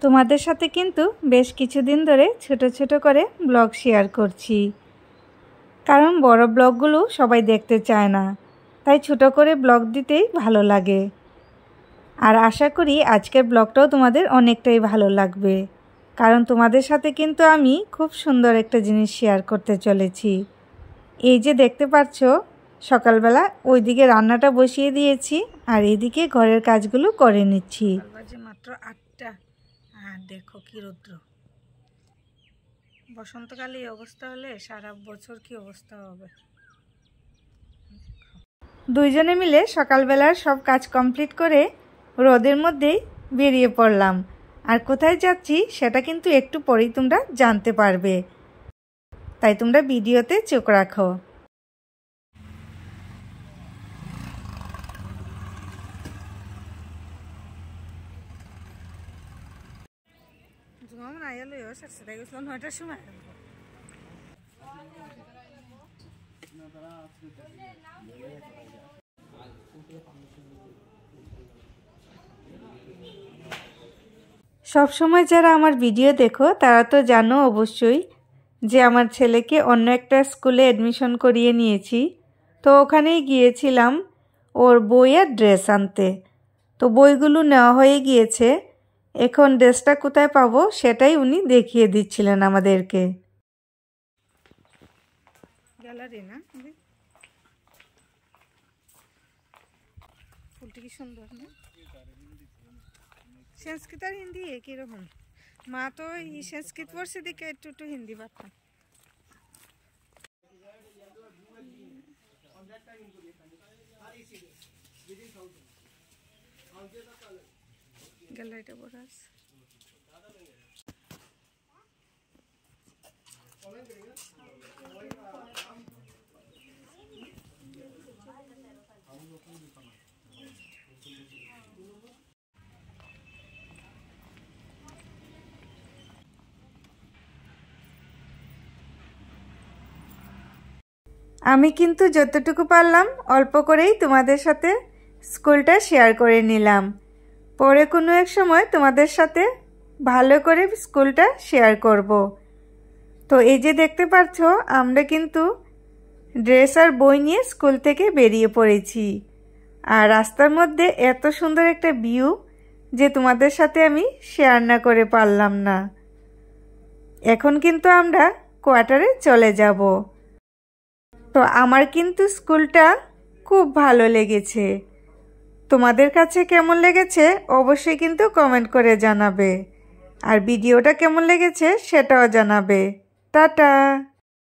তোমাদের সাথে কিন্তু বেশ কিছুদিন ধরে ছোট ছোট করে ব্লগ শেয়ার করছি, কারণ বড় ব্লগগুলো সবাই দেখতে চায় না, তাই ছোট করে ব্লগ দিতেই ভালো লাগে। আর আশা করি আজকের ব্লগটাও তোমাদের অনেকটাই ভালো লাগবে, কারণ তোমাদের সাথে কিন্তু আমি খুব সুন্দর একটা জিনিস শেয়ার করতে চলেছি। এই যে দেখতে পাচ্ছ, সকালবেলা ওইদিকে রান্নাটা বসিয়ে দিয়েছি আর এইদিকে ঘরের কাজগুলো করে নিচ্ছি। মাত্র 8টা, আর দেখো কি রৌদ্র। বসন্তকালে এই অবস্থা হলে সারা বছর কি অবস্থা হবে। দুইজনে মিলে সকালবেলার সব কাজ কমপ্লিট করে রোদের মধ্যেই বেরিয়ে পড়লাম। আর কোথায় যাচ্ছি সেটা কিন্তু একটু পরেই তোমরা জানতে পারবে, তাই তোমরা ভিডিওতে চোখ রাখো। নয়টার সময় সবসময় যারা আমার ভিডিও দেখো তারা তো জানো অবশ্যই যে আমার ছেলেকে অন্য একটা স্কুলে অ্যাডমিশন করিয়ে নিয়েছি। তো ওখানেই গিয়েছিলাম ওর বই আর ড্রেস আনতে। তো বইগুলো নেওয়া হয়ে গিয়েছে, এখন ড্রেসটা কোথায় পাবো সেটাই উনি দেখিয়ে দিচ্ছিলেন আমাদেরকে। গ্যালারি না, ফুলটি কি সুন্দর না? সংস্কৃত আর হিন্দি একই রকম। মা তো সংস্কৃত পড়ছে দিকে একটু একটু হিন্দি পারতাম। গ্যালারিটা বড় আছে। আমি কিন্তু যতটুকু পারলাম অল্প করেই তোমাদের সাথে স্কুলটা শেয়ার করে নিলাম। পরে কোনো এক সময় তোমাদের সাথে ভালো করে স্কুলটা শেয়ার করব। তো এই যে দেখতে পাচ্ছ, আমরা কিন্তু ড্রেস আর বই নিয়ে স্কুল থেকে বেরিয়ে পড়েছি। আর রাস্তার মধ্যে এত সুন্দর একটা ভিউ যে তোমাদের সাথে আমি শেয়ার না করে পারলাম না। এখন কিন্তু আমরা কোয়ার্টারে চলে যাব। তো আমার কিন্তু স্কুলটা খুব ভালো লেগেছে। তোমাদের কাছে কেমন লেগেছে অবশ্যই কিন্তু কমেন্ট করে জানাবে, আর ভিডিওটা কেমন লেগেছে সেটাও জানাবে। টাটা।